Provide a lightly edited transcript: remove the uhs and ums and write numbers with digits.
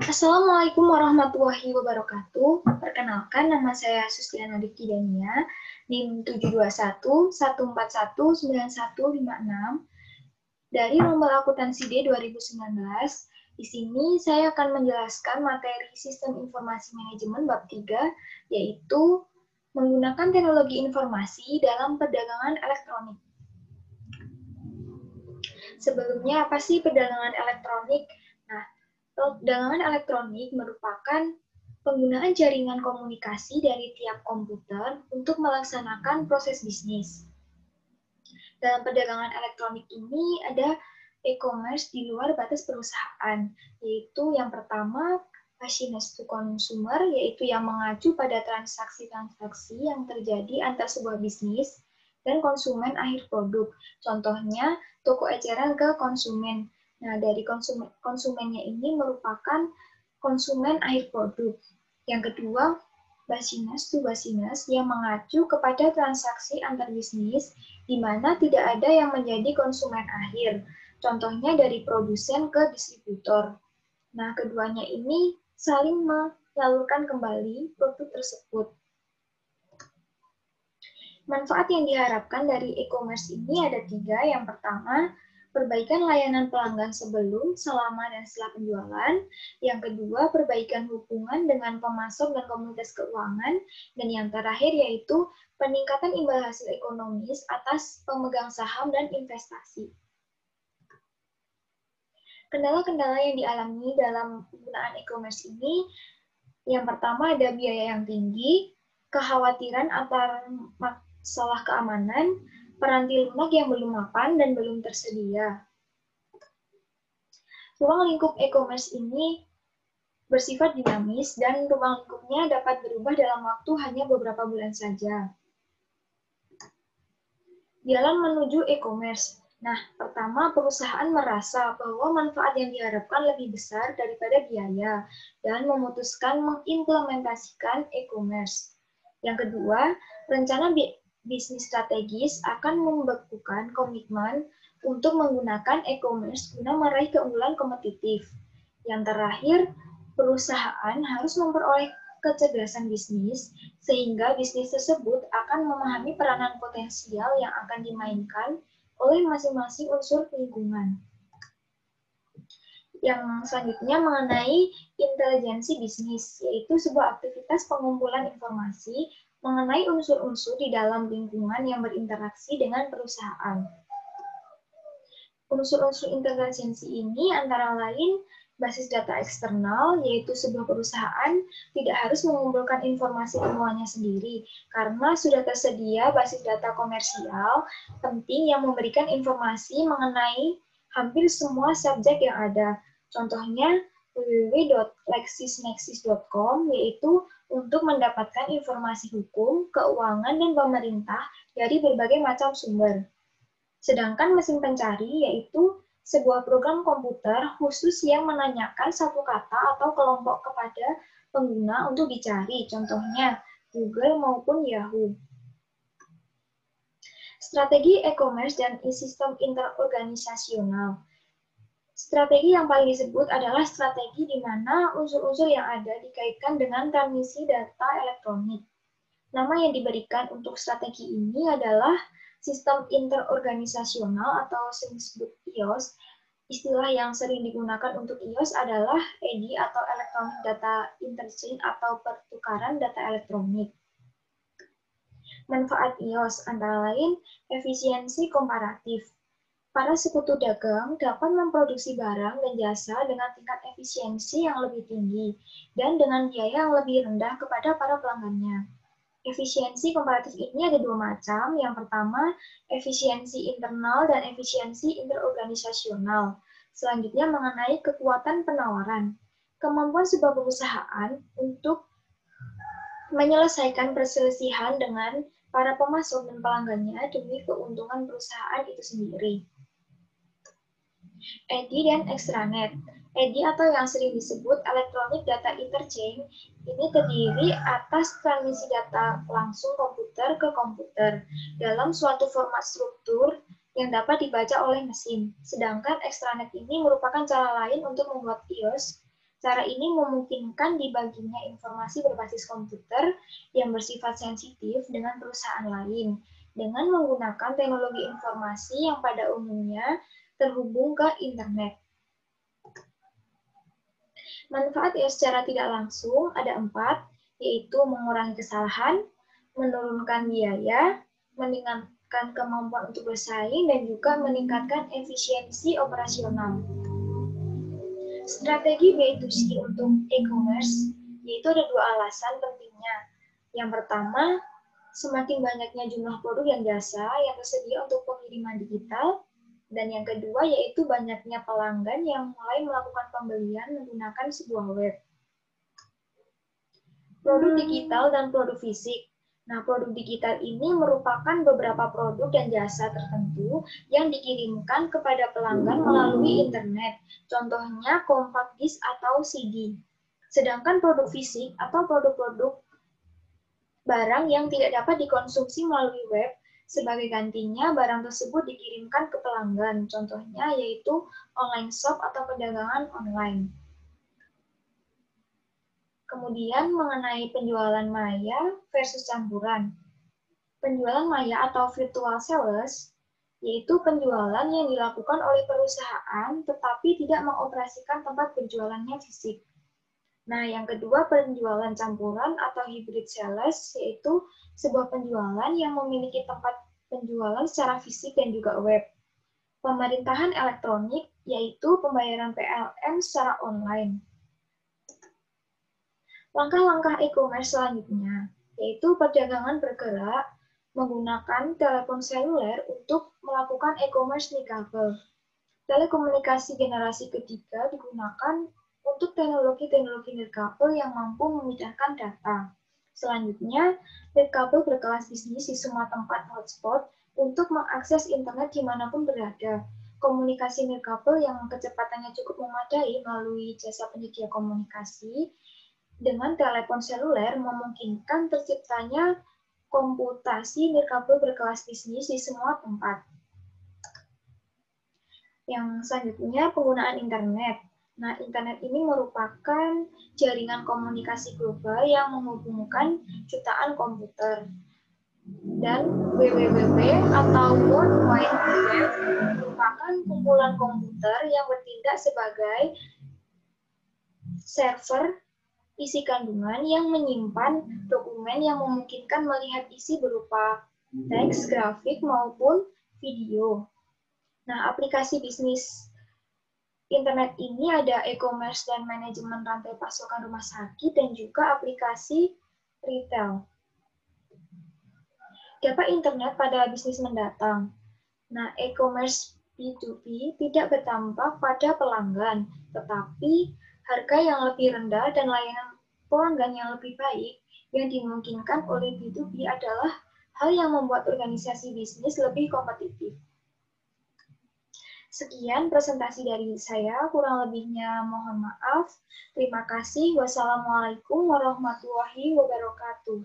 Assalamualaikum warahmatullahi wabarakatuh. Perkenalkan, nama saya Sustiana Dikidania, NIM 721-141-9156 dari Lomba Akuntansi D 2019. Di sini saya akan menjelaskan materi Sistem Informasi Manajemen bab 3, yaitu menggunakan teknologi informasi dalam perdagangan elektronik. Sebelumnya, apa sih perdagangan elektronik? Nah, perdagangan elektronik merupakan penggunaan jaringan komunikasi dari tiap komputer untuk melaksanakan proses bisnis. Dalam perdagangan elektronik ini ada e-commerce di luar batas perusahaan, yaitu yang pertama business to consumer, yaitu yang mengacu pada transaksi-transaksi yang terjadi antar sebuah bisnis dan konsumen akhir produk. Contohnya, toko eceran ke konsumen. Nah, dari konsumennya ini merupakan konsumen akhir produk. Yang kedua, business to business yang mengacu kepada transaksi antar bisnis di mana tidak ada yang menjadi konsumen akhir. Contohnya dari produsen ke distributor. Nah, keduanya ini saling menyalurkan kembali produk tersebut. Manfaat yang diharapkan dari e-commerce ini ada 3. Yang pertama, perbaikan layanan pelanggan sebelum, selama, dan setelah penjualan. Yang kedua, perbaikan hubungan dengan pemasok dan komunitas keuangan. Dan yang terakhir yaitu peningkatan imbal hasil ekonomis atas pemegang saham dan investasi. Kendala-kendala yang dialami dalam penggunaan e-commerce ini, yang pertama ada biaya yang tinggi, kekhawatiran atar masalah keamanan, peranti lunak yang belum mapan dan belum tersedia. Ruang lingkup e-commerce ini bersifat dinamis dan ruang lingkupnya dapat berubah dalam waktu hanya beberapa bulan saja. Jalan menuju e-commerce. Nah, pertama, perusahaan merasa bahwa manfaat yang diharapkan lebih besar daripada biaya dan memutuskan mengimplementasikan e-commerce. Yang kedua, rencana bisnis strategis akan membekukan komitmen untuk menggunakan e-commerce guna meraih keunggulan kompetitif. Yang terakhir, perusahaan harus memperoleh kecerdasan bisnis, sehingga bisnis tersebut akan memahami peranan potensial yang akan dimainkan oleh masing-masing unsur lingkungan. Yang selanjutnya mengenai intelijensi bisnis, yaitu sebuah aktivitas pengumpulan informasi mengenai unsur-unsur di dalam lingkungan yang berinteraksi dengan perusahaan. Unsur-unsur intelijensi ini antara lain basis data eksternal, yaitu sebuah perusahaan tidak harus mengumpulkan informasi semuanya sendiri, karena sudah tersedia basis data komersial penting yang memberikan informasi mengenai hampir semua subjek yang ada. Contohnya www.lexisnexis.com, yaitu untuk mendapatkan informasi hukum, keuangan, dan pemerintah dari berbagai macam sumber. Sedangkan mesin pencari yaitu sebuah program komputer khusus yang menanyakan satu kata atau kelompok kepada pengguna untuk dicari, contohnya Google maupun Yahoo. Strategi e-commerce dan sistem interorganisasional. Strategi yang paling disebut adalah strategi di mana unsur-unsur yang ada dikaitkan dengan transmisi data elektronik. Nama yang diberikan untuk strategi ini adalah sistem interorganisasional atau sering disebut IOS. Istilah yang sering digunakan untuk IOS adalah EDI atau Electronic Data Interchange atau pertukaran data elektronik. Manfaat IOS antara lain efisiensi komparatif. Para sekutu dagang dapat memproduksi barang dan jasa dengan tingkat efisiensi yang lebih tinggi dan dengan biaya yang lebih rendah kepada para pelanggannya. Efisiensi komparatif ini ada 2 macam. Yang pertama, efisiensi internal dan efisiensi interorganisasional. Selanjutnya mengenai kekuatan penawaran. Kemampuan sebuah perusahaan untuk menyelesaikan perselisihan dengan para pemasok dan pelanggannya demi keuntungan perusahaan itu sendiri. EDI dan extranet. EDI atau yang sering disebut Electronic Data Interchange ini terdiri atas transmisi data langsung komputer ke komputer dalam suatu format struktur yang dapat dibaca oleh mesin. Sedangkan extranet ini merupakan cara lain untuk membuat IOS Cara ini memungkinkan dibaginya informasi berbasis komputer yang bersifat sensitif dengan perusahaan lain dengan menggunakan teknologi informasi yang pada umumnya terhubung ke internet. Manfaat yang secara tidak langsung ada 4, yaitu mengurangi kesalahan, menurunkan biaya, meningkatkan kemampuan untuk bersaing, dan juga meningkatkan efisiensi operasional. Strategi B2C untuk e-commerce, yaitu ada 2 alasan pentingnya. Yang pertama, semakin banyaknya jumlah produk dan jasa yang tersedia untuk pengiriman digital. Dan yang kedua, yaitu banyaknya pelanggan yang mulai melakukan pembelian menggunakan sebuah web. Produk digital dan produk fisik. Nah, produk digital ini merupakan beberapa produk dan jasa tertentu yang dikirimkan kepada pelanggan melalui internet. Contohnya compact disc atau CD. Sedangkan produk fisik atau produk-produk barang yang tidak dapat dikonsumsi melalui web, sebagai gantinya barang tersebut dikirimkan ke pelanggan. Contohnya yaitu online shop atau perdagangan online. Kemudian mengenai penjualan maya versus campuran. Penjualan maya atau virtual sales yaitu penjualan yang dilakukan oleh perusahaan tetapi tidak mengoperasikan tempat penjualannya fisik. Nah, yang kedua penjualan campuran atau hybrid sales yaitu sebuah penjualan yang memiliki tempat penjualan secara fisik dan juga web. Pemerintahan elektronik yaitu pembayaran PLN secara online. Langkah-langkah e-commerce selanjutnya, yaitu perdagangan bergerak menggunakan telepon seluler untuk melakukan e-commerce nirkabel. Telekomunikasi generasi ketiga digunakan untuk teknologi-teknologi nirkabel yang mampu memindahkan data. Selanjutnya, nirkabel berkelas bisnis di semua tempat hotspot untuk mengakses internet dimanapun berada. Komunikasi nirkabel yang kecepatannya cukup memadai melalui jasa penyedia komunikasi dengan telepon seluler memungkinkan terciptanya komputasi nirkabel berkelas bisnis di semua tempat. Yang selanjutnya, penggunaan internet. Nah, internet ini merupakan jaringan komunikasi global yang menghubungkan jutaan komputer. Dan WWW atau World Wide Web merupakan kumpulan komputer yang bertindak sebagai server isi kandungan yang menyimpan dokumen yang memungkinkan melihat isi berupa teks, grafik, maupun video. Nah, aplikasi bisnis internet ini ada e-commerce dan manajemen rantai pasokan rumah sakit dan juga aplikasi retail. Dapat internet pada bisnis mendatang. Nah, e-commerce B2B tidak berdampak pada pelanggan, tetapi harga yang lebih rendah dan layanan pelanggan yang lebih baik yang dimungkinkan oleh B2B adalah hal yang membuat organisasi bisnis lebih kompetitif. Sekian presentasi dari saya, kurang lebihnya mohon maaf. Terima kasih. Wassalamualaikum warahmatullahi wabarakatuh.